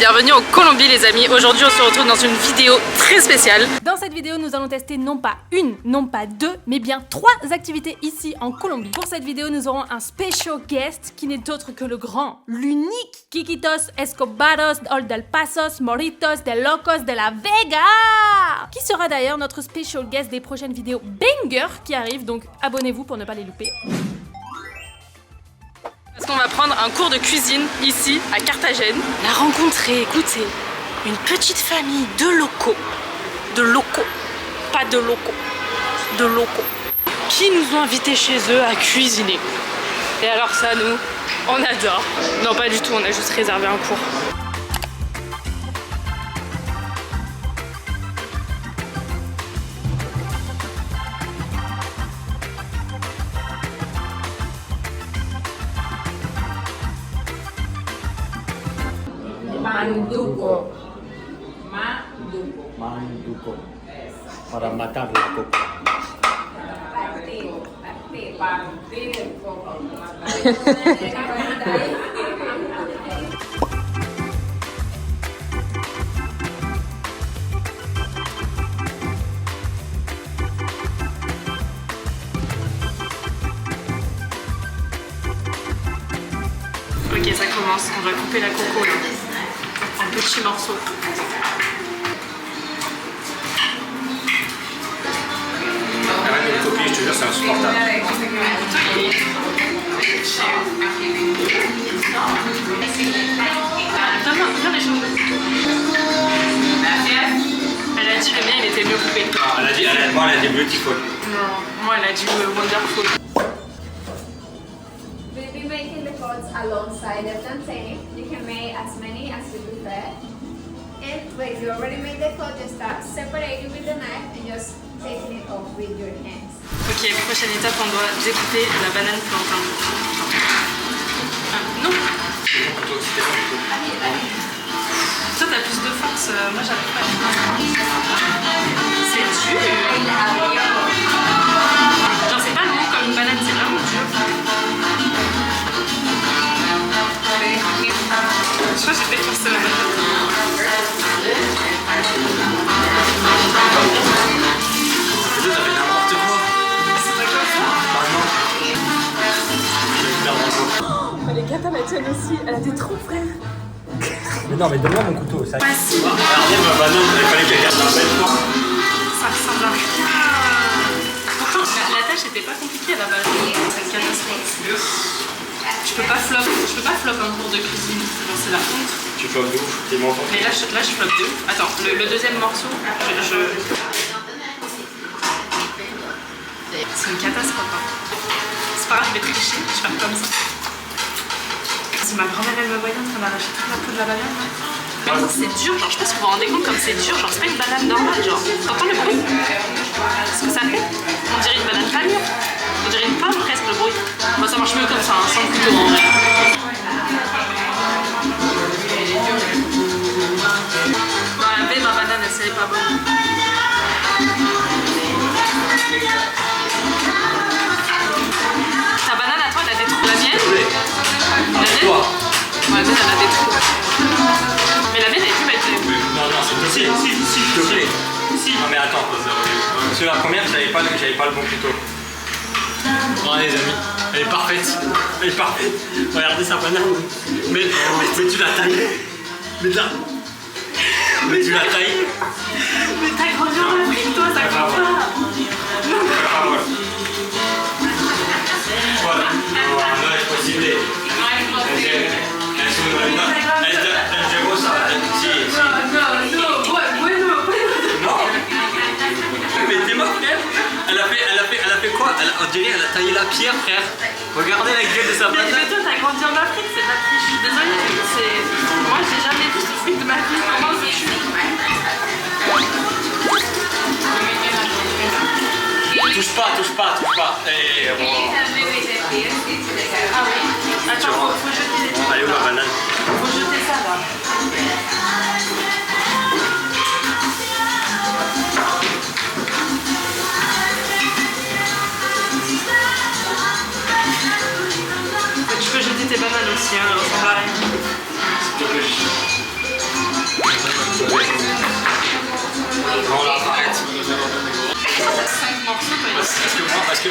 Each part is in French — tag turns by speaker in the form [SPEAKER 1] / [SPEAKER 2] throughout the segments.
[SPEAKER 1] bienvenue en Colombie les amis. Aujourd'hui on se retrouve dans une vidéo très spéciale.
[SPEAKER 2] Dans cette vidéo nous allons tester non pas une, non pas deux, mais bien 3 activités ici en Colombie. Pour cette vidéo nous aurons un special guest qui n'est autre que le grand, l'unique Quiquitos Escobaros del Pasos Moritos de Locos de la Vega, qui sera d'ailleurs notre special guest des prochaines vidéos banger qui arrivent, donc abonnez-vous pour ne pas les louper.
[SPEAKER 1] Parce qu'on va prendre un cours de cuisine ici à Carthagène. On a rencontré, écoutez, une petite famille de locaux, pas de locaux, de locaux, qui nous ont invités chez eux à cuisiner. Et alors ça, nous, on adore. Non, pas du tout, on a juste réservé un cours.
[SPEAKER 3] Manduco. Manduco. Para matar la coca. Partir el coco.
[SPEAKER 1] Ok, ça commence. On va couper la coco là, en petits morceaux.
[SPEAKER 3] Arrête de les copier, je te jure, c'est insupportable.
[SPEAKER 1] Donne les choses. Elle a dit le mien il était mieux coupé.
[SPEAKER 3] Ah, moi elle a dit beautiful.
[SPEAKER 1] Non, moi elle a dit wonderful.
[SPEAKER 4] We'll be making the coats alongside the plantain. You can make as many as you prefer. And when you already made the coat, just start separating with the knife and just taking it off with your hands.
[SPEAKER 1] Ok, prochaine étape, on doit découper la banane plantain. Ah, non. Toi t'as plus de force, moi j'arrive pas. C'est dur. Genre c'est pas mou comme une banane, c'est vraiment dur. Je crois que j'ai fait forcer la banane.
[SPEAKER 3] Ça fait n'importe quoi.
[SPEAKER 1] C'est pas comme ça.
[SPEAKER 3] Bah non.
[SPEAKER 1] Les gâteaux la tienne aussi, elle a des trous frère.
[SPEAKER 3] Mais non, mais donne-moi mon couteau. Ça...
[SPEAKER 1] Facile.
[SPEAKER 3] Regardez ma banane, il fallait qu'elle garde un bel temps.
[SPEAKER 1] Ça ressemble à rien. Pourtant, la tâche était pas compliquée à la base. C'est une catastrophe. Je peux pas flop un cours de cuisine. Genre, c'est la honte.
[SPEAKER 3] Tu flottes de ouf, t'es menton.
[SPEAKER 1] Mais là, je floppe de ouf. Attends, le deuxième morceau, c'est une catastrophe. Hein. C'est pas grave, je vais tricher, je vais faire comme ça. Si ma grand-mère elle me voyait en train d'arracher toute la peau de la banane, là. Mais c'est dur, genre, je sais pas si vous vous rendez compte comme c'est dur, genre, c'est pas une banane normale, genre. T'entends le bruit? Ce que ça fait? On dirait une banane pas mûre. On dirait une pomme presque, le bruit. Moi, ça marche mieux comme ça, hein, sans le couteau en vrai. Dans la baie, ma banane, elle serait pas bonne. Ta banane à toi, elle a des trous. La mienne? La mienne?
[SPEAKER 3] Toi.
[SPEAKER 1] Ouais, la mienne, elle a des trous. Mais la mienne, elle est plus belle.
[SPEAKER 3] Non, c'est possible. Si, s'il te plaît. Si. Non, mais attends. Parce que la première, j'avais pas le bon couteau. Bon, les amis, elle est parfaite. Elle est parfaite. Regardez sa banane. Mais tu l'as taillée. Mais tu l'as taillée.
[SPEAKER 1] Mais t'as grandi en Afrique, toi, ça compte pas.
[SPEAKER 3] Voilà, no es posible. El llegó sí.
[SPEAKER 1] Bueno.
[SPEAKER 3] Non. Mais t'es mort, frère. Elle a fait quoi? On dirait elle a taillé la pierre, frère. Regardez la gueule de sa banane.
[SPEAKER 1] Mais toi, t'as grandi en Afrique, c'est pas triste. Je suis désolée, moi, j'ai jamais vu ce fruit de ma vie. Comment je suis?
[SPEAKER 3] Touche pas. Et bon.
[SPEAKER 1] Ah oui. Attends, faut jeter les trucs.
[SPEAKER 3] Allez, où la banane?
[SPEAKER 1] Faut jeter ça là. Tu peux jeter tes bananes aussi, hein, elles ressemblent à rien.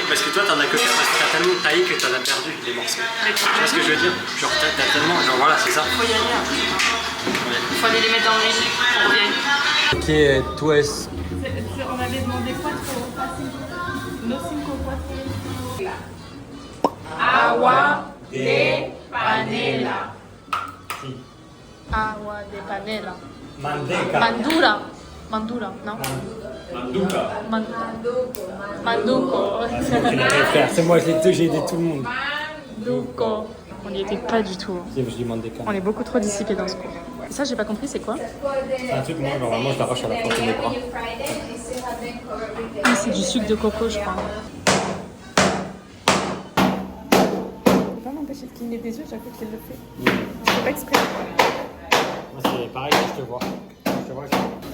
[SPEAKER 3] Parce que toi t'en as que faire parce que t'as tellement taillé que t'en as perdu les morceaux. Tu vois ce que je veux dire? Genre t'as tellement, genre voilà, c'est ça.
[SPEAKER 1] Faut y aller après. Faut aller les mettre dans le riz. On revient.
[SPEAKER 3] Ok, tú es.
[SPEAKER 2] On avait demandé quoi pour nos 5 4. Agua de panela. Agua de panela.
[SPEAKER 3] Manteca.
[SPEAKER 2] Mandura. Mandura, non?
[SPEAKER 3] Manduca.
[SPEAKER 2] Manduco.
[SPEAKER 3] C'est moi, j'ai aidé tout le monde.
[SPEAKER 2] Manduco. On n'y était pas du tout.
[SPEAKER 3] Je dis Manteca.
[SPEAKER 2] On est beaucoup trop dissipés dans ce cours. Ça, j'ai pas compris, c'est quoi?
[SPEAKER 3] C'est un truc, moi, normalement, je l'arrache à la fin de mes bras.
[SPEAKER 2] Ah, c'est du sucre de coco, je crois. Faut pas m'empêcher de cligner des yeux chaque fois qu'il le fait. Je fais pas exprès.
[SPEAKER 3] Moi, c'est pareil que je te vois.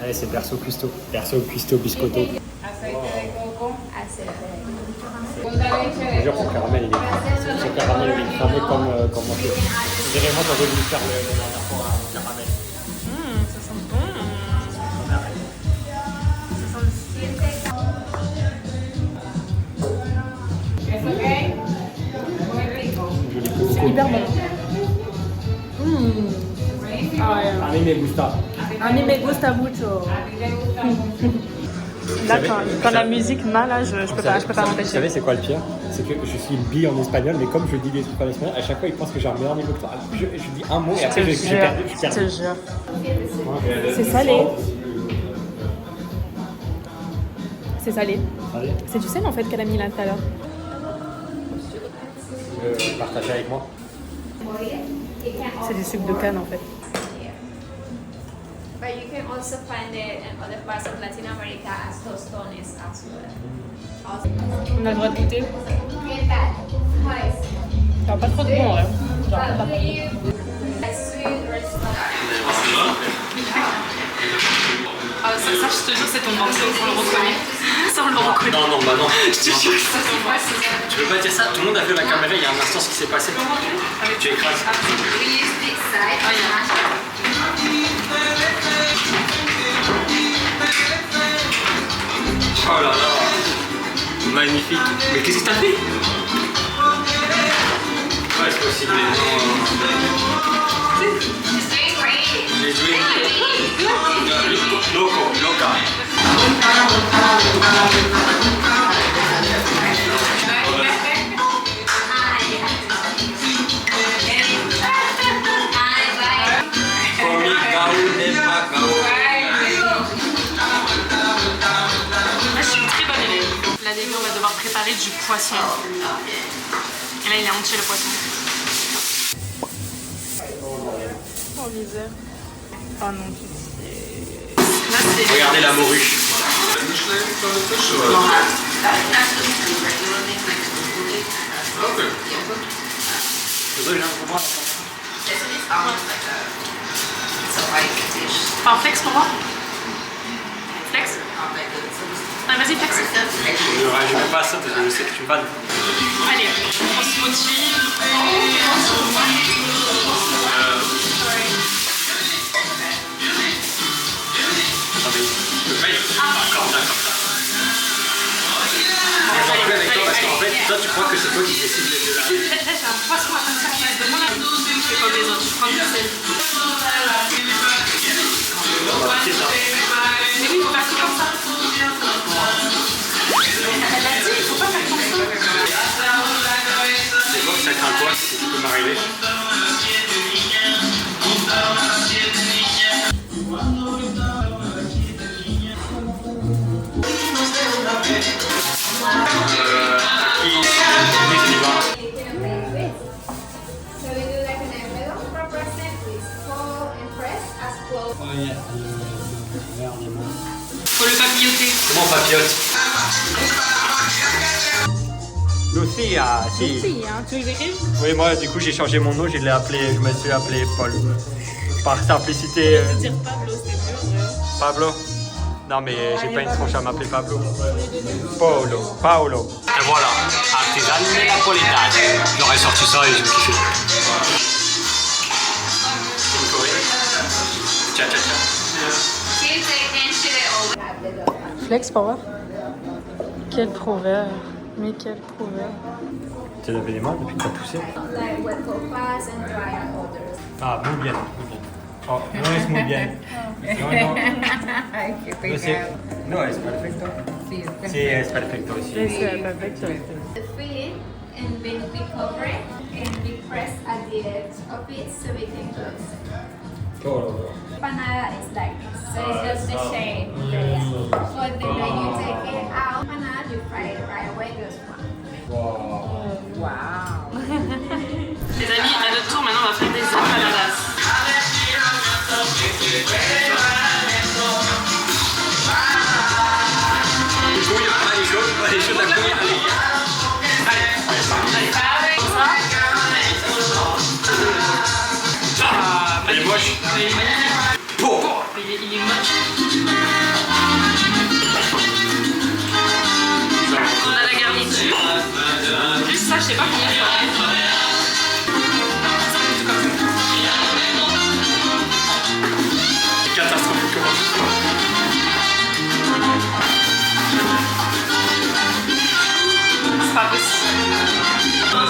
[SPEAKER 3] Allez, c'est Berceau Custo. Berceau Custo Biscotto.
[SPEAKER 4] Aceite de coco, aceite de coco.
[SPEAKER 3] Je te jure, son caramel, il est ce caramel, il est cramé comme moi. Je dirais, moi, j'aurais voulu faire le dernière fois un caramel.
[SPEAKER 2] Ça sent bon. C'est hyper bon.
[SPEAKER 3] A mí me gusta.
[SPEAKER 2] A mí me gusta mucho. Là, quand la musique m'a, là, je peux pas
[SPEAKER 3] Vous
[SPEAKER 2] m'empêcher.
[SPEAKER 3] savez, c'est quoi le pire? C'est que je suis une bille en espagnol, mais comme je dis des trucs en espagnol, à chaque fois, ils pensent que j'ai un meilleur niveau que toi. Alors, je dis un mot et après, j'ai perdu.
[SPEAKER 2] Je te jure. C'est salé. C'est salé.
[SPEAKER 3] Allez,
[SPEAKER 2] C'est du sel en fait qu'elle a mis là tout à l'heure.
[SPEAKER 3] tu veux partager avec moi?
[SPEAKER 2] C'est du sucre de canne en fait.
[SPEAKER 4] But you can also find it in other parts of Latin America as tostones as well.
[SPEAKER 2] On a le droit de goûter.
[SPEAKER 4] ¿Qué tal? How is it?
[SPEAKER 2] Ça a pas trop de bon, ouais. Genre, pas trop.
[SPEAKER 4] A sweet restaurant.
[SPEAKER 1] Ah, ça, je te jure, c'est ton morceau, on le reconnaît. Ça, on le reconnaît.
[SPEAKER 3] Non, bah non.
[SPEAKER 1] Je te jure que c'est ton morceau.
[SPEAKER 3] Tu veux pas dire ça? Tout le monde a vu la caméra, il y a un instant ce qui s'est passé. Tu écrases.
[SPEAKER 4] We use this side.
[SPEAKER 3] Oh là là. Magnifique. Mais qu'est-ce que t'as fait? Ouais, c'est possible.
[SPEAKER 4] It's doing great.
[SPEAKER 3] J'ai joué. Loca.
[SPEAKER 1] Là, les gars, on va devoir préparer du poisson. Et là, il a entier le poisson.
[SPEAKER 2] Oh misère. Oh non,
[SPEAKER 1] Là, c'est...
[SPEAKER 3] Regardez la morue.
[SPEAKER 1] Pas un flex pour moi? Flex? Ah, vas-y, flex.
[SPEAKER 3] Je réagis même pas à ça parce que je sais que tu me vannes.
[SPEAKER 1] Allez, on se motive.
[SPEAKER 3] Parce qu'en fait, toi tu crois que c'est toi qui décides de la...
[SPEAKER 1] Là, j'ai un poisson à faire de moi là. Je fais comme les autres, je prends du sel.
[SPEAKER 3] C'est ça.
[SPEAKER 1] Mais oui, il faut faire tout comme ça. Elle a dit, il faut pas faire comme ça.
[SPEAKER 3] C'est moi que ça craint quoi, si ça peut m'arriver.
[SPEAKER 4] So we do like an envelope for present with fold and press as close.
[SPEAKER 1] Faut le papilloter.
[SPEAKER 3] Comment on papillote? Lucia, si.
[SPEAKER 2] Si, hein, tu veux que j'écrive?
[SPEAKER 3] Oui, moi du coup j'ai changé mon nom, je me suis appelé Paul. Par simplicité.
[SPEAKER 2] Dire Pablo, c'est mieux.
[SPEAKER 3] Pablo? Non mais j'ai pas une tronche à m'appeler Pablo. Paolo. Et voilà, artisanale napolitane. J'aurais sorti ça et j'ai kiffé. Ciao, ciao, ciao.
[SPEAKER 2] Flex pour voir. Quel proverbe. Mais quel prouver.
[SPEAKER 3] Tu as lavé les mains depuis que tu as poussé?
[SPEAKER 4] Like wet for fast and dry and others.
[SPEAKER 3] Ah, muy bien, muy bien. Oh, no es muy bien. No, no.
[SPEAKER 5] Ay, qué
[SPEAKER 3] No, sí.
[SPEAKER 5] pecado.
[SPEAKER 3] No, es perfecto.
[SPEAKER 5] Sí,
[SPEAKER 3] Sí, es perfecto. Sí.
[SPEAKER 2] Perfecto.
[SPEAKER 4] The filling and then we cover it and we press at the edge of it so we can close it. Empanada is like this, so it's just the shape. But then when you take it out, empanada you fry it right away, just one.
[SPEAKER 5] Wow.
[SPEAKER 1] Les amis, à notre tour, maintenant on va faire des empanadas.
[SPEAKER 3] Elle est moche.
[SPEAKER 1] Il est magnifique. Il est moche. On a la garniture. Juste ça, je sais pas combien il faut.
[SPEAKER 3] Catastrophique.
[SPEAKER 1] C'est pas possible.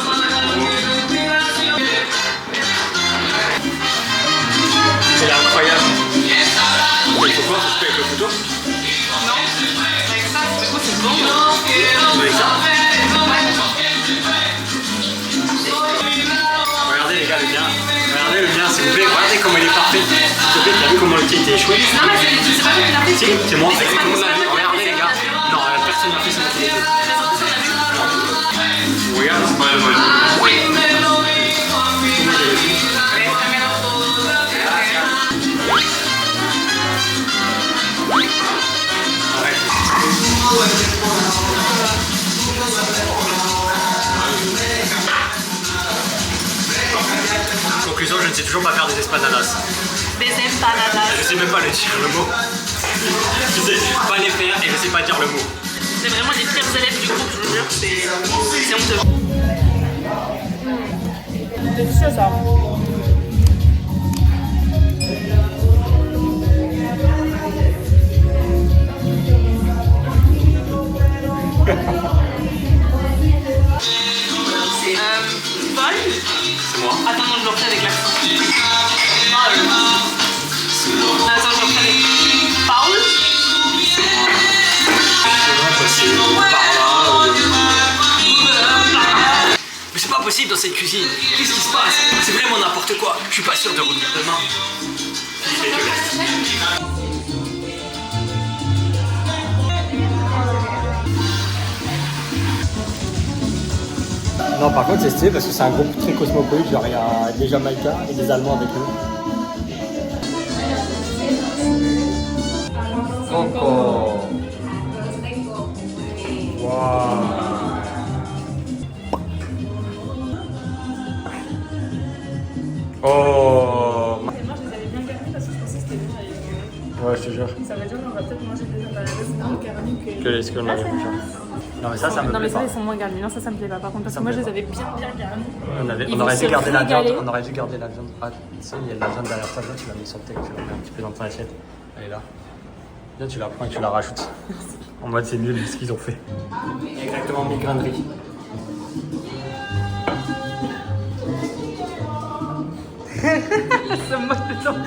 [SPEAKER 3] C'est incroyable. Il faut voir avec le couteau.
[SPEAKER 1] Non, avec ça, du coup, c'est bon.
[SPEAKER 3] Avec ça. Regardez les gars, le mien. Regardez le mien, s'il vous plaît. Regardez comment il est parfait. S'il vous plaît, t'as vu comment le tien était échoué?
[SPEAKER 1] Non, mais c'est pas fait que la
[SPEAKER 3] Si, c'est moi. Comment on a vu? Regardez les gars. Non, personne n'a fait ça. Regarde, c'est pas le mal. Conclusion, je ne sais toujours pas faire des empanadas.
[SPEAKER 1] Des empanadas.
[SPEAKER 3] Je sais même pas le dire le mot. Je sais pas les faire et je sais pas dire le mot.
[SPEAKER 1] C'est vraiment les pires élèves du groupe, je vous jure, c'est honteux.
[SPEAKER 2] Délicieux ça.
[SPEAKER 1] Paul.
[SPEAKER 3] C'est moi.
[SPEAKER 1] Attends, non, je le refais avec l'accent. Attends, je le refais avec Paul.
[SPEAKER 3] Mais c'est pas possible dans cette cuisine. Qu'est-ce qui se passe? C'est vraiment n'importe quoi. Je suis pas sûr de revenir demain. Non, par contre, c'est stylé parce que c'est un groupe très cosmopolite. Genre, il y a des Jamaïcains et des Allemands avec nous. Encore. Waouh. Oh.
[SPEAKER 2] Moi je les avais bien garnis parce que je pensais que c'était bon avec.
[SPEAKER 3] Ouais, je te jure.
[SPEAKER 2] Ça veut dire qu'on va peut-être manger des empanadas moins garnis que.
[SPEAKER 3] Que les qu'on avait déjà. Non, mais ça me
[SPEAKER 2] Non mais
[SPEAKER 3] plaît
[SPEAKER 2] ça
[SPEAKER 3] pas.
[SPEAKER 2] ils sont moins garnis. Non ça me plaît pas par contre parce
[SPEAKER 3] Ça
[SPEAKER 2] que
[SPEAKER 3] me
[SPEAKER 2] moi je
[SPEAKER 3] plaît
[SPEAKER 2] les avais bien garnis. Ils
[SPEAKER 3] On
[SPEAKER 2] vont
[SPEAKER 3] aurait
[SPEAKER 2] se
[SPEAKER 3] dû garder la viande.
[SPEAKER 2] régaler.
[SPEAKER 3] On aurait dû garder la viande. Ah, tu sais, il y a de la viande derrière ta viande, tu la mets sur le texte, tu la mets un petit peu dans ton assiette. Elle est là. Là, tu la prends et tu la rajoutes. En mode, c'est nul ce qu'ils ont fait. Exactement, 1000 grains de riz.
[SPEAKER 2] Ce mode dedans.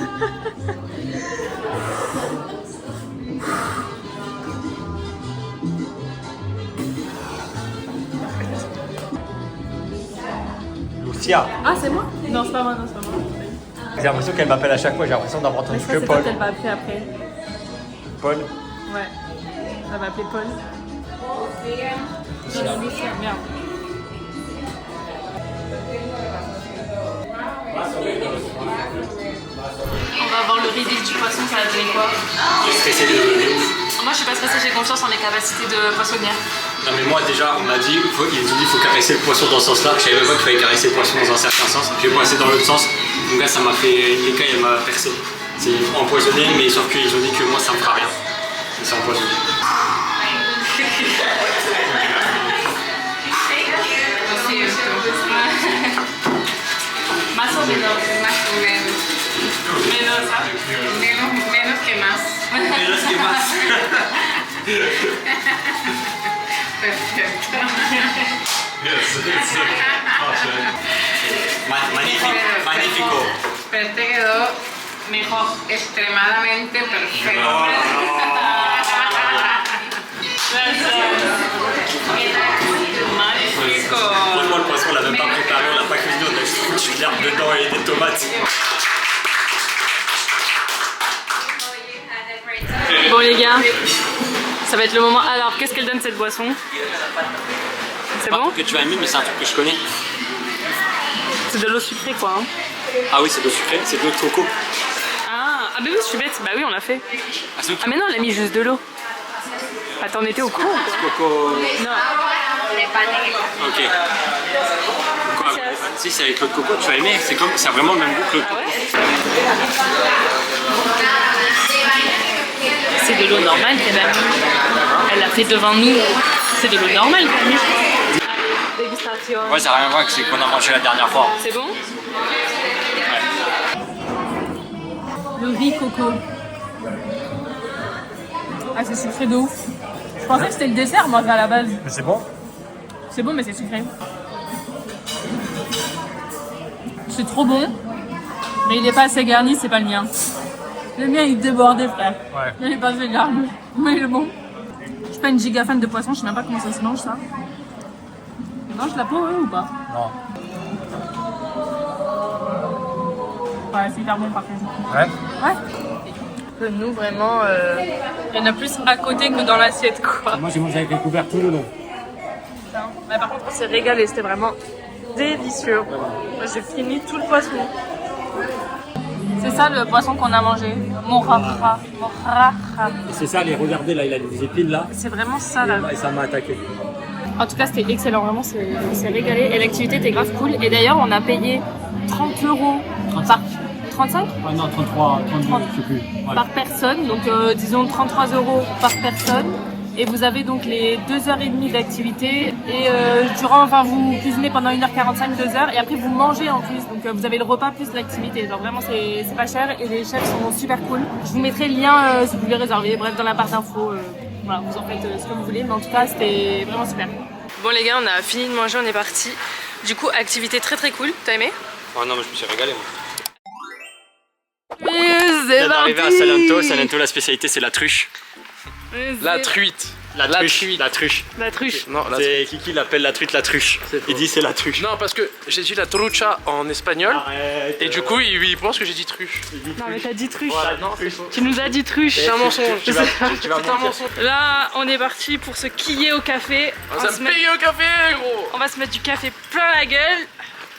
[SPEAKER 3] Lucia.
[SPEAKER 2] Ah c'est moi? Non c'est pas moi, non c'est pas moi.
[SPEAKER 3] J'ai l'impression qu'elle m'appelle à chaque fois, j'ai l'impression d'avoir
[SPEAKER 2] Mais
[SPEAKER 3] entendu
[SPEAKER 2] je crois
[SPEAKER 3] que
[SPEAKER 2] que c'est toi
[SPEAKER 3] Paul.
[SPEAKER 2] qu'elle va appeler après.
[SPEAKER 3] Paul.
[SPEAKER 2] Ouais. Elle va appeler Paul. Non, Lucia, merde.
[SPEAKER 1] On va voir le reveal du poisson, ça va donner quoi?
[SPEAKER 3] Stressé de ouf.
[SPEAKER 1] Moi je suis pas stressée, j'ai confiance en mes capacités de poissonnière.
[SPEAKER 3] Non, mais moi, déjà, on m'a dit, ils ont dit qu'il faut caresser le poisson dans ce sens-là. Je savais même pas qu'il fallait caresser le poisson dans un certain sens. J'ai passé dans l'autre sens. Donc là, ça m'a fait. Une écaille, elle m'a percé. C'est empoisonné, mais sauf qu'ils ont dit que moi, ça me fera rien. Mais c'est empoisonné.
[SPEAKER 1] Más o menos.
[SPEAKER 5] Más o menos.
[SPEAKER 1] Menos, ¿ah?
[SPEAKER 5] Menos que más.
[SPEAKER 3] Menos que más.
[SPEAKER 5] Perfecto.
[SPEAKER 3] Magnifico.
[SPEAKER 5] Pero este quedó mejor, extremadamente perfecto. Magnifico.
[SPEAKER 3] Franchement, le poisson, on l'a même pas préparé, on l'a pas cuisiné, on a juste foutu de l'herbe dedans et des tomates.
[SPEAKER 2] Bon les gars, ça va être le moment. Alors, qu'est-ce qu'elle donne cette boisson? C'est bon?
[SPEAKER 3] Que tu vas aimer, mais c'est un truc que je connais.
[SPEAKER 2] C'est de l'eau sucrée quoi. Hein.
[SPEAKER 3] Ah oui, c'est de l'eau sucrée, c'est de l'eau de coco.
[SPEAKER 2] Ah mais oui, je suis bête. Bah oui, on l'a fait.
[SPEAKER 3] Ah, c'est
[SPEAKER 2] Ah mais non, elle a mis juste de l'eau. Attends, on était au courant ou quoi?
[SPEAKER 3] coco.
[SPEAKER 2] Non.
[SPEAKER 3] Ok. Quoi, si c'est avec l'eau de coco, tu vas aimer. C'est comme, ça a vraiment le même goût que l'eau de
[SPEAKER 2] Ah
[SPEAKER 3] coco.
[SPEAKER 2] ouais? C'est de l'eau normale qu'elle a mis. Elle l'a fait devant nous. C'est de l'eau normale qu'elle a mis. Dégustation.
[SPEAKER 3] Ouais, ça n'a rien à voir avec ce qu'on a mangé la dernière fois.
[SPEAKER 2] C'est bon?
[SPEAKER 3] Ouais.
[SPEAKER 2] Le riz coco. Ah, c'est sucré de ouf. Je pensais que c'était le dessert, moi, à la base.
[SPEAKER 3] Mais c'est bon.
[SPEAKER 2] C'est bon, mais c'est sucré. C'est trop bon. Mais il est pas assez garni, c'est pas le mien. Le mien, il débordait, frère.
[SPEAKER 3] Ouais.
[SPEAKER 2] Il est pas assez garni. Mais il est bon. Je suis pas une giga fan de poisson, je sais même pas comment ça se mange, ça. On mange la peau, eux, ou pas?
[SPEAKER 3] Non.
[SPEAKER 2] Ouais, c'est hyper bon, par contre.
[SPEAKER 3] Ouais.
[SPEAKER 2] Ouais. Que nous, vraiment, il y en a plus à côté que dans l'assiette, quoi.
[SPEAKER 3] Moi j'ai mangé avec les couverts tout le long.
[SPEAKER 2] Mais par contre, on s'est régalé, c'était vraiment délicieux. Moi, j'ai fini tout le poisson. C'est ça le poisson qu'on a mangé. Moraha.
[SPEAKER 3] Et c'est ça, les regardez là, il a des épines là.
[SPEAKER 2] C'est vraiment ça là.
[SPEAKER 3] Et ça m'a attaqué.
[SPEAKER 2] En tout cas, c'était excellent, vraiment, on s'est régalé. Et l'activité était grave cool. Et d'ailleurs, on a payé 30 € par 35
[SPEAKER 3] Ah non, 33, 32,
[SPEAKER 2] 30.
[SPEAKER 3] je sais plus. Ouais.
[SPEAKER 2] par personne. Donc, disons 33 € par personne. Et vous avez donc les 2h30 d'activité. Et enfin, vous cuisinez pendant 1h45, 2h. Et après, vous mangez en plus. Donc, vous avez le repas plus l'activité. Genre, vraiment, c'est pas cher. Et les chefs sont super cool. Je vous mettrai le lien si vous voulez réserver. Bref, dans la barre d'infos. Voilà, vous en faites ce que vous voulez. Mais en tout cas, c'était vraiment super. Bon, les gars, on a fini de manger. On est parti. Du coup, activité très très cool. T'as aimé?
[SPEAKER 3] Oh non, mais je me suis régalé. Moi.
[SPEAKER 2] C'est
[SPEAKER 3] D'arriver à Salento. Salento, la spécialité, c'est la truche.
[SPEAKER 6] La truite.
[SPEAKER 3] La truche. La truche.
[SPEAKER 2] La truche.
[SPEAKER 6] Non, la
[SPEAKER 3] C'est Kiki l'appelle la truite la truche. Il dit c'est la truche.
[SPEAKER 6] Non, parce que j'ai dit la trucha en espagnol.
[SPEAKER 3] Arrête,
[SPEAKER 6] Et du coup, il pense que j'ai dit truche.
[SPEAKER 2] Non, mais t'as dit truche.
[SPEAKER 6] Voilà, non, c'est faux.
[SPEAKER 2] Tu nous as dit truche.
[SPEAKER 6] C'est un mensonge.
[SPEAKER 3] Tu vas
[SPEAKER 6] C'est un
[SPEAKER 3] mentir.
[SPEAKER 6] mensonge.
[SPEAKER 2] Là, on est parti pour se quiller au café.
[SPEAKER 6] On va se payer au café, gros.
[SPEAKER 2] On va se mettre du café plein la gueule.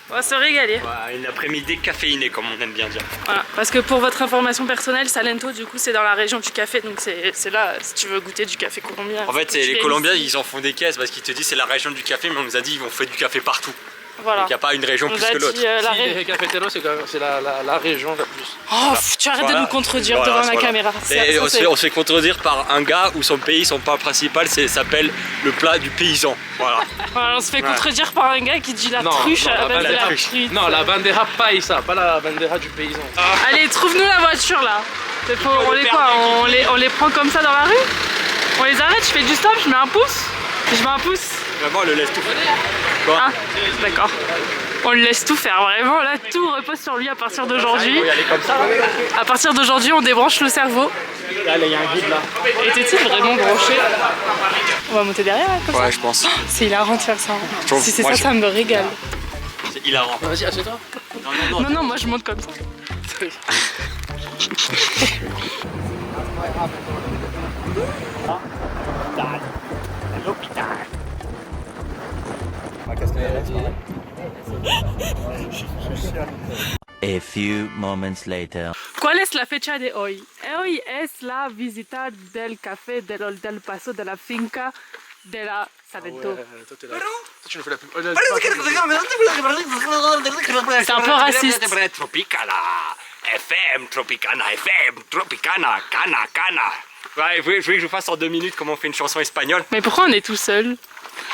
[SPEAKER 2] On va se régaler.
[SPEAKER 3] Ouais, une après-midi décaféinée, comme on aime bien dire.
[SPEAKER 2] Voilà. Parce que pour votre information personnelle, Salento, du coup, c'est dans la région du café. Donc c'est là, si tu veux goûter du café colombien.
[SPEAKER 3] En fait,
[SPEAKER 2] faut que tu
[SPEAKER 3] les
[SPEAKER 2] viennes
[SPEAKER 3] Colombiens,
[SPEAKER 2] ici.
[SPEAKER 3] ils en font des caisses parce qu'ils te disent c'est la région du café, mais on nous a dit ils vont faire du café partout.
[SPEAKER 2] Voilà.
[SPEAKER 3] Donc il n'y a pas une région
[SPEAKER 2] On
[SPEAKER 3] plus
[SPEAKER 2] nous a
[SPEAKER 3] que l'autre.
[SPEAKER 2] dit la
[SPEAKER 6] Si,
[SPEAKER 2] région.
[SPEAKER 6] les cafeteros, c'est la région la plus.
[SPEAKER 2] Oh, tu arrêtes de nous contredire devant la caméra.
[SPEAKER 3] Et on se fait contredire par un gars où son pays, son plat principal, s'appelle le plat du paysan. Voilà.
[SPEAKER 2] Voilà, on se fait contredire par un gars qui dit la truche à la place de la
[SPEAKER 3] truche.
[SPEAKER 2] truite.
[SPEAKER 6] Non, la bandera paisa, pas la bandera du paysan.
[SPEAKER 2] Allez, trouve-nous la voiture là. On les quoi? On les prend comme ça dans la rue? On les arrête, je fais du stop, je mets un pouce. Je mets un pouce.
[SPEAKER 3] Vraiment, on le laisse tout faire. Quoi
[SPEAKER 2] Ah, d'accord. On le laisse tout faire, vraiment. Là, tout repose sur lui à partir d'aujourd'hui.
[SPEAKER 3] Il faut y aller comme ça.
[SPEAKER 2] À partir d'aujourd'hui, on débranche le cerveau.
[SPEAKER 3] Là, il y a un guide là.
[SPEAKER 2] Était-il vraiment branché? On va monter derrière, là, comme ça.
[SPEAKER 3] Ouais, je pense.
[SPEAKER 2] C'est hilarant de faire ça.
[SPEAKER 3] trouve-
[SPEAKER 2] Si c'est
[SPEAKER 3] moi,
[SPEAKER 2] ça,
[SPEAKER 3] je-
[SPEAKER 2] ça me régale.
[SPEAKER 3] C'est hilarant.
[SPEAKER 6] Vas-y, assieds-toi.
[SPEAKER 2] Non, non, moi je monte comme ça.
[SPEAKER 7] A few moments later.
[SPEAKER 2] ¿Cuál es la fecha de hoy? Hoy es la visita del café del paso de la finca de la Salento.
[SPEAKER 6] Toi, t'es là. Toi, tu nous fais la pub.
[SPEAKER 2] C'est un peu raciste.
[SPEAKER 3] Tropicana, FM, Tropicana, Cana. Ouais, vous voulez que je vous fasse en 2 minutes comment on fait une chanson espagnole?
[SPEAKER 2] Mais pourquoi on est tout seul?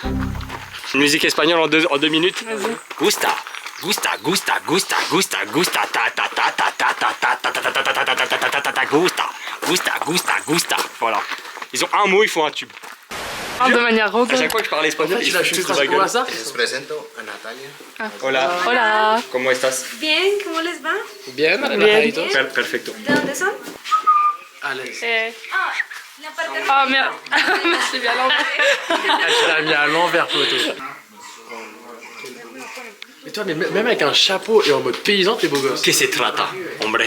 [SPEAKER 3] Une musique espagnole en 2 minutes?
[SPEAKER 2] Vas-y.
[SPEAKER 3] Gusta, gusta, gusta, gusta, gusta, gusta, ta ta ta ta ta ta ta ta ta ta ta ta ta ta ta ta ta gusta, gusta, gusta, gusta. Voilà. Ils ont un mot, ils font un tube.
[SPEAKER 2] Parle de manière
[SPEAKER 3] À
[SPEAKER 2] rogante.
[SPEAKER 3] chaque fois que je parle espagnol, ils font tous de ma gueule.
[SPEAKER 6] Les presento a Natalia.
[SPEAKER 3] Hola,
[SPEAKER 2] Hola.
[SPEAKER 3] ¿cómo estás?
[SPEAKER 4] Bien, ¿cómo les va?
[SPEAKER 6] Bien,
[SPEAKER 2] Bien.
[SPEAKER 6] relajaditos.
[SPEAKER 3] Perfecto.
[SPEAKER 4] ¿De dónde son?
[SPEAKER 6] À l'aise.
[SPEAKER 4] La parte de...
[SPEAKER 2] Oh merde. Je l'ai mis à l'envers.
[SPEAKER 6] Ah, tu l'as mis à l'envers, poto. Mais toi, mais même avec un chapeau et en mode paysan, t'es beau gosse.
[SPEAKER 3] ¿Qué se trata, hombre?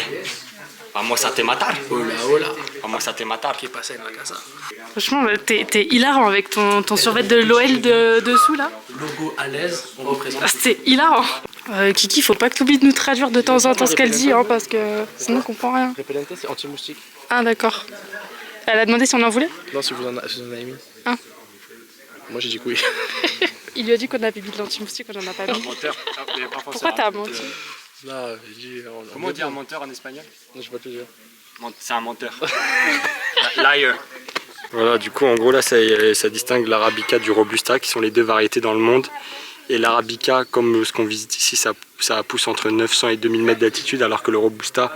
[SPEAKER 3] Vamos a te matar.
[SPEAKER 6] Hola, hola.
[SPEAKER 3] Vamos a te matar.
[SPEAKER 6] ¿Qué pasa en la casa?
[SPEAKER 2] Franchement, t'es hilarant avec ton survêt de l'OL dessous là.
[SPEAKER 6] Logo à l'aise, on représente.
[SPEAKER 2] Ah, c'était hilarant. Kiki, faut pas que t'oublies de nous traduire de temps en temps ce qu'elle dit, hein, parce que sinon on comprend rien.
[SPEAKER 6] Repellente, c'est anti-moustique.
[SPEAKER 2] Ah d'accord. Elle a demandé si on en voulait.
[SPEAKER 6] Non, si vous en avez mis.
[SPEAKER 2] Ah.
[SPEAKER 6] Moi j'ai dit que oui.
[SPEAKER 2] Il lui a dit qu'on avait mis de l'anti-moustique, on en a pas mis.
[SPEAKER 6] Menteur.
[SPEAKER 2] Pourquoi t'as menti?
[SPEAKER 6] Là, j'ai dit.
[SPEAKER 3] Comment on dit un menteur en espagnol?
[SPEAKER 6] Non, je vais pas te le dire.
[SPEAKER 3] C'est un menteur. Liar. Voilà, du coup, en gros, là, ça distingue l'arabica du robusta, qui sont les deux variétés dans le monde. Et l'arabica, comme ce qu'on visite ici, ça pousse entre 900 et 2000 mètres d'altitude, alors que le robusta,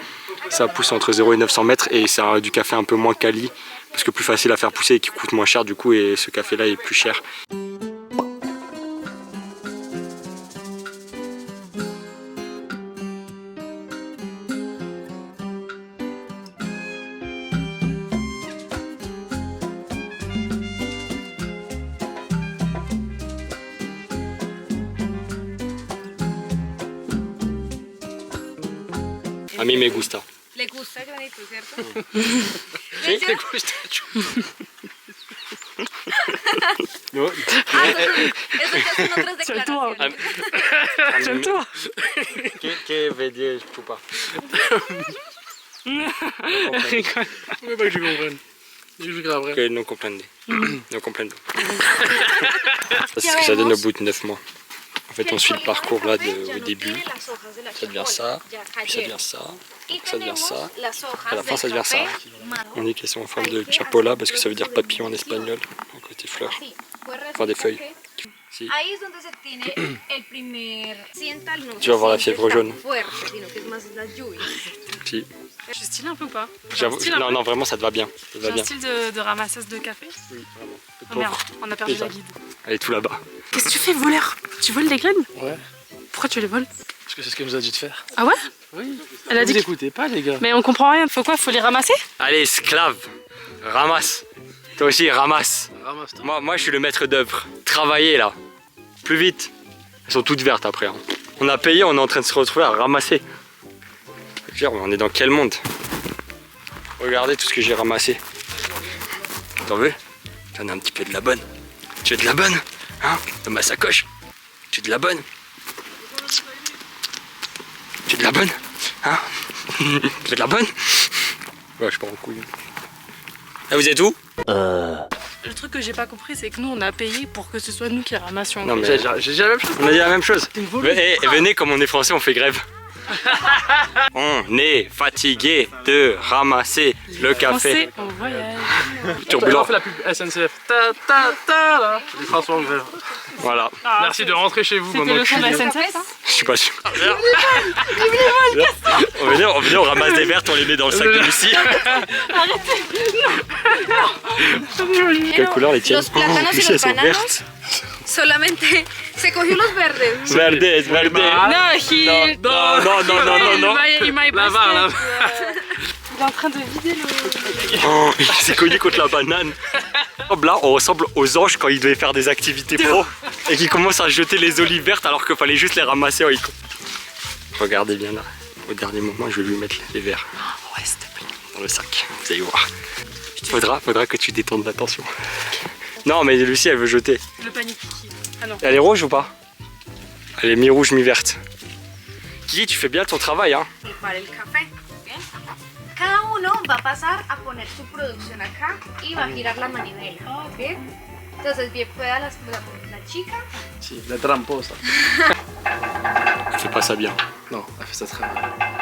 [SPEAKER 3] ça pousse entre 0 et 900 mètres. Et c'est du café un peu moins quali, parce que plus facile à faire pousser et qui coûte moins cher, du coup, et ce café-là est plus cher. A mí me gusta.
[SPEAKER 4] Le gusta granito, ¿cierto?
[SPEAKER 3] ¿Sí?
[SPEAKER 6] Te gusta,
[SPEAKER 3] No.
[SPEAKER 4] Eso ya son otras declaraciones.
[SPEAKER 2] J'aime-toi.
[SPEAKER 3] ¿Qué veut dire chupa?
[SPEAKER 2] Rigole.
[SPEAKER 6] Je veux pas que je comprenne. Je graverai.
[SPEAKER 3] Que no comprende. No comprendo. C'est ce que ça donne au bout de 9 mois. En fait, on suit le parcours là au début. Ça devient ça, puis ça devient ça, ça devient ça. À la fin, ça devient ça. On dit qu'elles sont en forme de chapola parce que ça veut dire papillon en espagnol, à côté fleurs. Enfin, des feuilles. Si.
[SPEAKER 4] Ahí es donde se tiene el primer siental, no
[SPEAKER 3] Tu vas voir la fièvre jaune.
[SPEAKER 4] fuerte, sino que es más la lluvia.
[SPEAKER 3] Si.
[SPEAKER 2] Je suis stylée un peu ou pas?
[SPEAKER 3] J'avoue, non, non, vraiment, ça te va bien. Ça te va
[SPEAKER 2] J'ai un
[SPEAKER 3] bien.
[SPEAKER 2] style de ramasseuse de café.
[SPEAKER 3] Oui, vraiment.
[SPEAKER 2] Oh merde, on a perdu la guide.
[SPEAKER 3] Elle est tout là-bas.
[SPEAKER 2] Qu'est-ce que tu fais, voleur? Tu voles des graines?
[SPEAKER 6] Ouais.
[SPEAKER 2] Pourquoi tu les voles?
[SPEAKER 6] Parce que c'est ce qu'elle nous a dit de faire.
[SPEAKER 2] Ah ouais?
[SPEAKER 6] Oui.
[SPEAKER 2] Elle a dit
[SPEAKER 6] Vous
[SPEAKER 2] que...
[SPEAKER 6] écoutez pas, les gars.
[SPEAKER 2] Mais on comprend rien. Faut quoi? Faut les ramasser?
[SPEAKER 3] Allez, esclave, ramasse. Toi aussi, ramasse.
[SPEAKER 6] Ramasse-toi.
[SPEAKER 3] Moi, je suis le maître d'œuvre. Travaillez là. Plus vite. Elles sont toutes vertes après. Hein. On a payé, on est en train de se retrouver à ramasser. Je veux dire, on est dans quel monde? Regardez tout ce que j'ai ramassé. T'en veux? T'en as un petit peu de la bonne. Tu veux de la bonne? Hein? Dans ma sacoche. Tu veux de la bonne? Tu veux de la bonne? Hein? Tu veux de la bonne? Ouais, je pars en couille. Ah, vous êtes où?
[SPEAKER 2] Le truc que j'ai pas compris, c'est que nous, on a payé pour que ce soit nous qui ramassions.
[SPEAKER 3] Non, mais
[SPEAKER 6] J'ai dit la même chose.
[SPEAKER 3] on a dit la même chose.
[SPEAKER 6] T'es une voleuse.
[SPEAKER 3] Venez, comme on est français, on fait grève. On est fatigué de ramasser le café.
[SPEAKER 2] Français, on voyage.
[SPEAKER 3] Turbulent.
[SPEAKER 6] On fait la pub SNCF. Ta ta ta là. Les trains sont en grève.
[SPEAKER 3] Voilà.
[SPEAKER 6] Merci de rentrer chez vous,
[SPEAKER 2] C'était
[SPEAKER 6] maman.
[SPEAKER 2] le son de la SNCF, ça?
[SPEAKER 3] Je suis pas sûr. On vient, on ramasse des vertes, on les met dans le sac de Lucie. Quelle couleur les tiennes?
[SPEAKER 4] Los plátanos y
[SPEAKER 3] Lucie, elles
[SPEAKER 4] los
[SPEAKER 3] sont
[SPEAKER 4] bananos
[SPEAKER 3] vertes.
[SPEAKER 4] solamente se cogió los verdes.
[SPEAKER 3] Verdes, verdes.
[SPEAKER 2] Non, he...
[SPEAKER 3] Non.
[SPEAKER 2] Il m'a
[SPEAKER 6] La barre, là.
[SPEAKER 2] Il est en train de vider le...
[SPEAKER 3] Oh, il s'est cogné contre la banane. Là, on ressemble aux anges quand ils devaient faire des activités pro et qui commencent à jeter les olives vertes alors qu'il fallait juste les ramasser. Regardez bien là, au dernier moment, je vais lui mettre les verres. Ouais, s'il te plaît, dans le sac, vous allez voir. Faudra que tu détournes l'attention. Non, mais Lucie, elle veut jeter.
[SPEAKER 2] Le panier Kiki. Ah non.
[SPEAKER 3] Elle est rouge ou pas? Elle est mi-rouge, mi-verte. Kiki, tu fais bien ton travail, hein?
[SPEAKER 4] Para el café. Bien. Cada uno va a pasar a poner su producción acá y va a girar la manivela. Bien. Entonces, bien pueda la chica.
[SPEAKER 6] Si, la tramposa.
[SPEAKER 3] Elle fait pas ça bien.
[SPEAKER 6] Non, elle fait ça très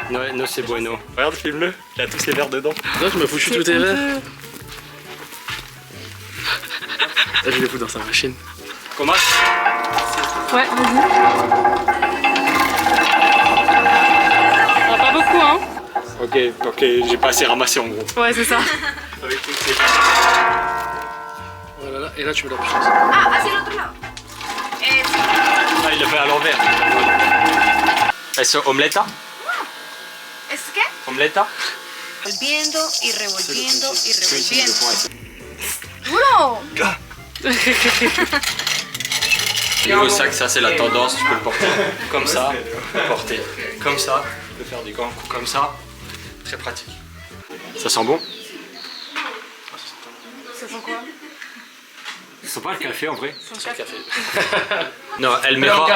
[SPEAKER 6] bien.
[SPEAKER 3] Non, c'est bueno. Regarde, filme-le, il a tous les verres dedans.
[SPEAKER 6] Là, je me fous tous tes verres. Là, je les fous dans sa machine.
[SPEAKER 3] Comment?
[SPEAKER 2] Ouais, vas-y. Ah, pas beaucoup, hein?
[SPEAKER 3] Ok, j'ai pas assez ramassé en gros.
[SPEAKER 2] Ouais, c'est ça.
[SPEAKER 3] Avec toutes ces...
[SPEAKER 6] Oh là là. Voilà, et là tu mets la puissance.
[SPEAKER 4] Ah, hacia el otro lado. Eso.
[SPEAKER 3] Ah, il le fait à l'envers. Eso, omeleta?
[SPEAKER 4] ¿Es qué?
[SPEAKER 3] Omeleta?
[SPEAKER 4] Revolviendo y revolviendo y revolviendo. ¡Duro!
[SPEAKER 3] Niveau au sac, ça c'est la tendance, tu peux le porter comme ça, porter comme ça, tu peux faire des grands coups comme ça, très pratique. Ça sent bon?
[SPEAKER 2] Ça sent quoi?
[SPEAKER 3] Ça sent pas le café en vrai?
[SPEAKER 2] Ça sent le café.
[SPEAKER 3] Non, el mejor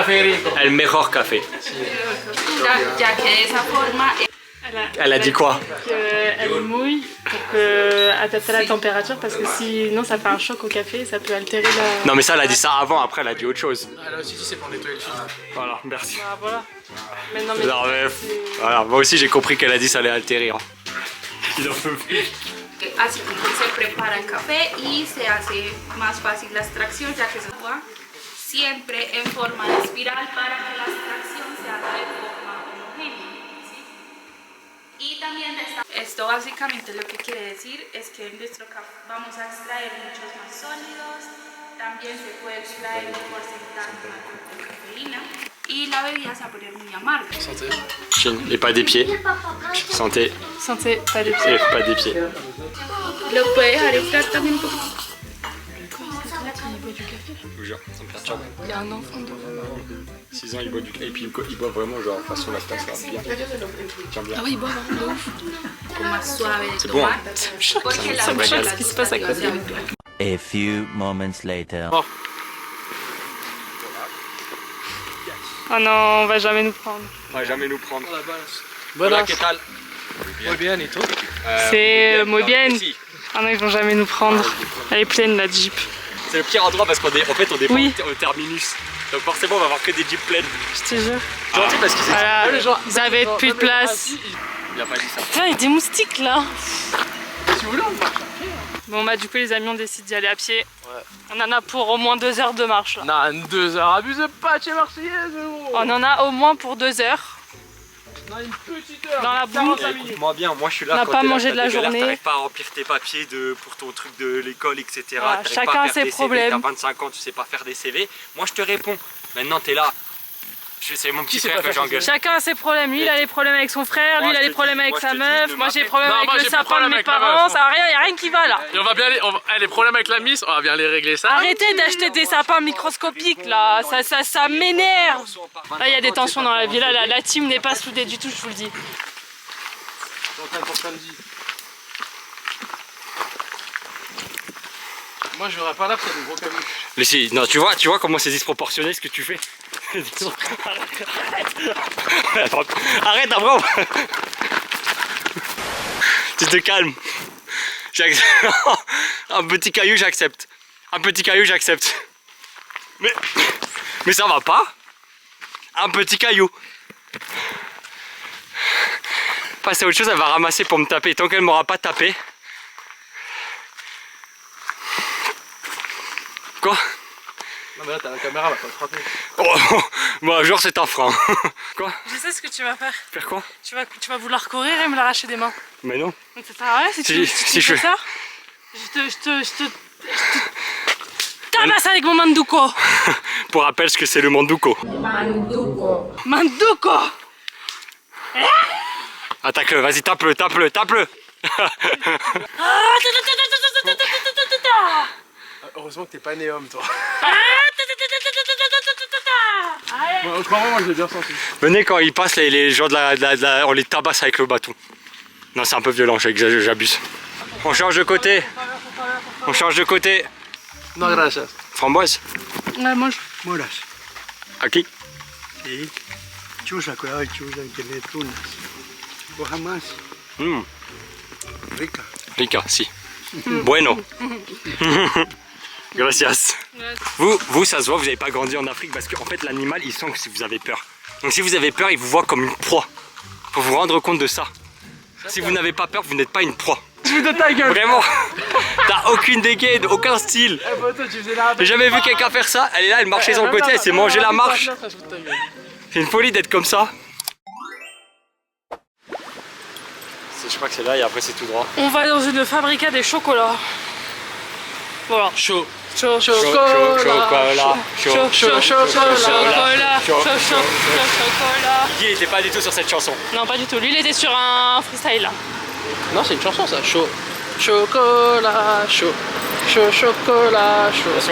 [SPEAKER 3] café.
[SPEAKER 5] Ya que de esa forma
[SPEAKER 3] Elle a dit quoi?
[SPEAKER 2] Elle mouille pour adapter la température parce que sinon ça fait un choc au café et ça peut altérer la...
[SPEAKER 3] Non mais ça elle a dit ça avant, après elle a dit autre chose.
[SPEAKER 6] Elle a aussi dit c'est pour nettoyer le filtre.
[SPEAKER 3] Voilà, merci.
[SPEAKER 2] Ah, voilà. Mais non, mais
[SPEAKER 3] Non, mais, voilà, moi aussi j'ai compris qu'elle a dit ça allait altérer. Hein. Il en peut plus.
[SPEAKER 5] así se prepara el café y se hace más fácil la extracción ya que se agua siempre en forma de espiral para que la extracción se haga de forma homogénea. ¿Sí? Y también esto básicamente lo que quiere decir es que en nuestro café vamos a extraer muchos más sólidos, también se puede extraer un porcentaje mayor de cafeína y la bebida se va a poner muy amarga.
[SPEAKER 6] Santé.
[SPEAKER 3] Chine, et pas des pieds. Santé,
[SPEAKER 2] santé, pas des pieds.
[SPEAKER 3] et pas des pieds.
[SPEAKER 5] Lo puede dejar enfriar también un poco.
[SPEAKER 3] Je vous jure, ça me perturbe.
[SPEAKER 2] Il y a un enfant devant.
[SPEAKER 3] 6 ans, il boit du café, et puis il boit vraiment genre façon la tasse là, bien. Tiens bien.
[SPEAKER 2] Ah oui, il boit vraiment de ouf.
[SPEAKER 5] Un poco más suave de
[SPEAKER 3] C'est bon.
[SPEAKER 5] tomar. Porque la
[SPEAKER 2] Ça me choque
[SPEAKER 5] la
[SPEAKER 2] ce qui se passe à côté.
[SPEAKER 7] A few moments later.
[SPEAKER 2] Oh non, on va jamais nous prendre.
[SPEAKER 3] On va jamais nous prendre.
[SPEAKER 6] Voilà.
[SPEAKER 3] ¿Qué tal?
[SPEAKER 6] Muy bien, et toi?
[SPEAKER 2] C'est muy bien.
[SPEAKER 3] Merci.
[SPEAKER 2] Ah non, ils vont jamais nous prendre. Elle est pleine la Jeep.
[SPEAKER 3] C'est le pire endroit parce qu'en fait on est
[SPEAKER 2] Oui.
[SPEAKER 3] pas au terminus. Donc forcément on va avoir que des jeeps pleines.
[SPEAKER 2] Je te jure.
[SPEAKER 3] Gentil parce qu'ils
[SPEAKER 2] Voilà,
[SPEAKER 6] les gens-
[SPEAKER 2] vous avez plus de place.
[SPEAKER 3] Il a pas dit ça.
[SPEAKER 2] Putain, il y a des moustiques là.
[SPEAKER 6] Si vous voulez, on marche.
[SPEAKER 2] Bon bah du coup les amis on décide d'y aller à pied. On en a pour au moins 2 heures de marche là.
[SPEAKER 6] Non, 2 heures, abuse pas, tu es marseillaise, gros.
[SPEAKER 2] On en a au moins pour 2 heures.
[SPEAKER 6] Non, une petite heure.
[SPEAKER 2] Dans la boue.
[SPEAKER 6] 45 minutes.
[SPEAKER 3] Écoute-moi bien, moi je suis là
[SPEAKER 2] On n'a
[SPEAKER 3] quand
[SPEAKER 2] pas
[SPEAKER 3] t'es là,
[SPEAKER 2] mangé
[SPEAKER 3] t'as
[SPEAKER 2] de la
[SPEAKER 3] des galères,
[SPEAKER 2] journée.
[SPEAKER 3] T'arrives pas à remplir tes papiers pour ton truc de l'école, etc.
[SPEAKER 2] Voilà,
[SPEAKER 3] T'arrives
[SPEAKER 2] chacun
[SPEAKER 3] pas à
[SPEAKER 2] a
[SPEAKER 3] faire
[SPEAKER 2] ses
[SPEAKER 3] des
[SPEAKER 2] problèmes.
[SPEAKER 3] CV, t'as 25 ans, tu sais pas faire des CV. Moi je te réponds. Maintenant t'es là. C'est mon petit
[SPEAKER 6] sait
[SPEAKER 3] frère
[SPEAKER 6] pas
[SPEAKER 3] que
[SPEAKER 6] faire
[SPEAKER 3] j'engueule.
[SPEAKER 2] Chacun a ses problèmes. Lui il a des problèmes avec son frère, lui
[SPEAKER 3] Moi,
[SPEAKER 2] il a
[SPEAKER 3] je
[SPEAKER 2] des
[SPEAKER 3] te
[SPEAKER 2] problèmes
[SPEAKER 3] dis,
[SPEAKER 2] avec
[SPEAKER 3] moi,
[SPEAKER 2] sa
[SPEAKER 3] je te dis,
[SPEAKER 2] meuf,
[SPEAKER 3] ne
[SPEAKER 2] moi j'ai des
[SPEAKER 3] m'appelle-
[SPEAKER 2] problèmes
[SPEAKER 6] Non,
[SPEAKER 2] avec
[SPEAKER 6] moi,
[SPEAKER 2] le
[SPEAKER 6] j'ai plus de
[SPEAKER 2] sapin de
[SPEAKER 6] problème
[SPEAKER 2] mes
[SPEAKER 6] avec ma
[SPEAKER 2] parents,
[SPEAKER 6] meuf,
[SPEAKER 2] ça a rien, y a rien qui va là.
[SPEAKER 6] Et on va bien aller, les problèmes avec la miss, on va bien les régler ça.
[SPEAKER 2] Arrêtez d'acheter des sapins microscopiques là, ça m'énerve. Là il y a des tensions dans la vie, là la team n'est pas soudée du tout, je vous le dis.
[SPEAKER 6] Pour samedi. Moi je verrai pas là parce qu'il y a des gros cailloux.
[SPEAKER 3] Mais si, non, tu vois comment c'est disproportionné ce que tu fais. Arrête après. Tu te calmes. Un petit caillou j'accepte. Un petit caillou j'accepte. Mais ça va pas. Un petit caillou. Passer à autre chose, elle va ramasser pour me taper. Tant qu'elle m'aura pas tapé. Quoi?
[SPEAKER 6] Non mais là la caméra va pas te frapper.
[SPEAKER 3] Oh, bon, genre c'est un frein. Quoi?
[SPEAKER 2] Je sais ce que tu vas faire.
[SPEAKER 3] Faire quoi?
[SPEAKER 2] Tu vas vouloir courir et me l'arracher des mains.
[SPEAKER 3] Mais non.
[SPEAKER 2] Donc ça sert à rien si tu
[SPEAKER 3] Si
[SPEAKER 2] fais
[SPEAKER 3] je-
[SPEAKER 2] ça. Je te tabasse avec mon manduko.
[SPEAKER 3] Pour rappel ce que c'est le manduko.
[SPEAKER 2] Manduko.
[SPEAKER 3] Attaque-le, vas-y, tape-le, tape-le, tape-le.
[SPEAKER 6] Heureusement que t'es pas né homme toi. Moi je l'ai bien senti.
[SPEAKER 3] Venez quand ils passent, les gens on les tabasse avec le bâton. Non, c'est un peu violent, j'abuse. On change de côté. On change de côté.
[SPEAKER 6] Non gracias.
[SPEAKER 3] Framboise.
[SPEAKER 2] Ouais, mange.
[SPEAKER 8] Moras,
[SPEAKER 3] Aquí.
[SPEAKER 8] sí. Chusa, cuidado, chusa, que le tunas. Coja más,
[SPEAKER 3] Mm,
[SPEAKER 8] rica.
[SPEAKER 3] rica, si. Bueno. Gracias. Vous, ça se voit, vous n'avez pas grandi en Afrique parce qu'en fait, l'animal, il sent que si vous avez peur. Donc si vous avez peur, il vous voit comme une proie. Faut vous rendre compte de ça. Si vous n'avez pas peur, vous n'êtes pas une proie.
[SPEAKER 6] Tu fais de ta gueule.
[SPEAKER 3] Vraiment. T'as aucune dégaine, aucun style.
[SPEAKER 6] Eh bah toi tu faisais la.
[SPEAKER 3] J'ai jamais vu quelqu'un faire ça. Elle est là, elle marchait sur le côté, elle s'est mangé la marche. C'est une folie d'être comme ça. Je crois que c'est là et après c'est tout droit.
[SPEAKER 2] On va dans une fabrica des chocolats. Voilà.
[SPEAKER 6] Chaud,
[SPEAKER 3] Chocolat.
[SPEAKER 2] Chocolat.
[SPEAKER 3] Il était pas du tout sur cette chanson.
[SPEAKER 2] Non, pas du tout. Lui, il était sur un freestyle là.
[SPEAKER 6] Non, c'est une chanson ça. Chocolat chaud. Chocolat chaud.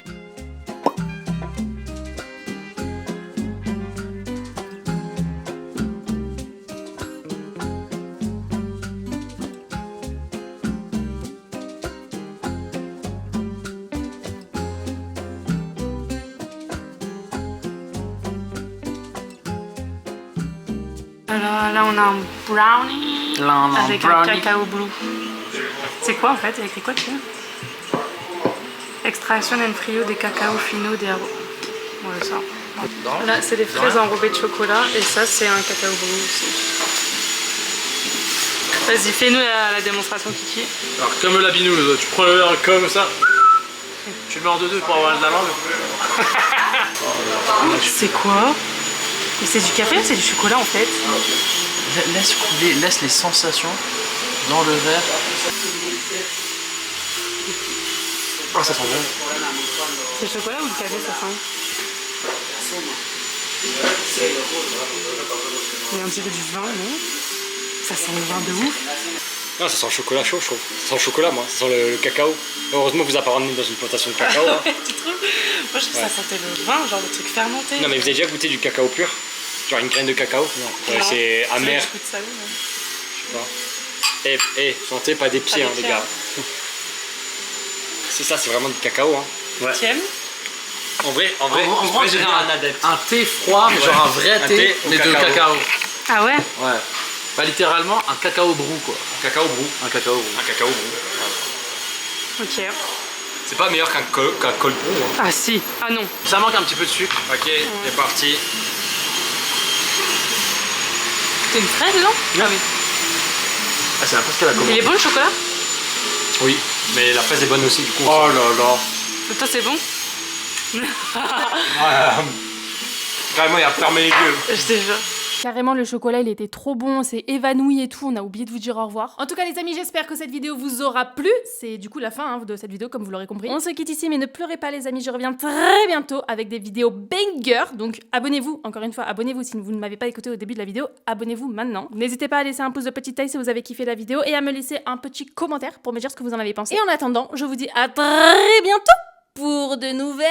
[SPEAKER 2] Alors là, on a un brownie avec un cacao blue. C'est quoi en fait? Il y a écrit quoi dessus? Extraction and frio des cacao fino des arbres. Voilà ça. Là, c'est des fraises enrobées de chocolat et ça, c'est un cacao blue aussi. Vas-y, fais-nous la démonstration, Kiki.
[SPEAKER 6] Alors, comme la binouse, tu prends le verre comme ça. Tu le mets en deux pour avoir de la langue.
[SPEAKER 2] C'est quoi? Mais c'est du café ou c'est du chocolat en fait?
[SPEAKER 6] Laisse couler, laisse les sensations dans le verre. Oh, ça sent bon.
[SPEAKER 2] C'est le chocolat ou le café ça sent? Il y a un petit peu du vin, non? Ça sent le vin de ouf.
[SPEAKER 3] Non, ça sent le chocolat chaud, je trouve. Ça sent le chocolat, moi. Ça sent le cacao. Heureusement, vous avez pas ramené dans une plantation de cacao. Hein.
[SPEAKER 2] Tu trouves? Moi, je trouve que ça sentait le vin, genre le truc fermenté.
[SPEAKER 3] Non, mais vous avez déjà goûté du cacao pur? Genre une graine de cacao? Non. Ouais, c'est amer.
[SPEAKER 2] Je goûte ça où, hein.
[SPEAKER 3] Je sais pas. Sentez pas des pieds, hein, les gars. C'est ça, c'est vraiment du cacao. Hein. Ouais.
[SPEAKER 2] Tu aimes?
[SPEAKER 3] En vrai,
[SPEAKER 6] En vrai,
[SPEAKER 3] je
[SPEAKER 6] j'ai
[SPEAKER 3] deviens un adepte.
[SPEAKER 6] un thé froid, mais genre un vrai thé, mais de cacao.
[SPEAKER 2] Ah ouais?
[SPEAKER 6] Ouais. Bah, littéralement, un cacao brou, quoi.
[SPEAKER 3] Un cacao brou.
[SPEAKER 6] Un cacao brou.
[SPEAKER 3] Un cacao brou.
[SPEAKER 2] Ok.
[SPEAKER 3] C'est pas meilleur qu'un cold brew. Hein.
[SPEAKER 2] Ah si. Ah non.
[SPEAKER 6] Ça manque un petit peu de sucre.
[SPEAKER 3] Ok, c'est parti.
[SPEAKER 2] C'est une fraise, non? Ah oui.
[SPEAKER 6] Ah, c'est presque la commande.
[SPEAKER 2] Il est bon le chocolat?
[SPEAKER 3] Oui, mais la fraise est bonne aussi, du coup.
[SPEAKER 6] Oh là là.
[SPEAKER 2] Toi, c'est bon?
[SPEAKER 3] Carrément, il a fermé les yeux.
[SPEAKER 2] Je te jure. Carrément, le chocolat, il était trop bon, on s'est évanoui et tout, on a oublié de vous dire au revoir. En tout cas, les amis, j'espère que cette vidéo vous aura plu. C'est du coup la fin de cette vidéo, comme vous l'aurez compris. On se quitte ici, mais ne pleurez pas, les amis, je reviens très bientôt avec des vidéos banger. Donc, abonnez-vous, encore une fois, abonnez-vous si vous ne m'avez pas écouté au début de la vidéo, abonnez-vous maintenant. N'hésitez pas à laisser un pouce de petite taille si vous avez kiffé la vidéo et à me laisser un petit commentaire pour me dire ce que vous en avez pensé. Et en attendant, je vous dis à très bientôt pour de nouvelles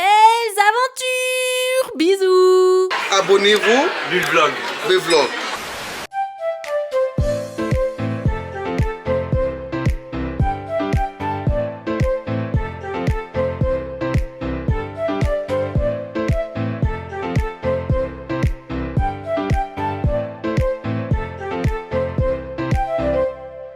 [SPEAKER 2] aventures. Bisous.
[SPEAKER 8] Abonnez-vous,
[SPEAKER 3] Du vlog.
[SPEAKER 8] le vlog.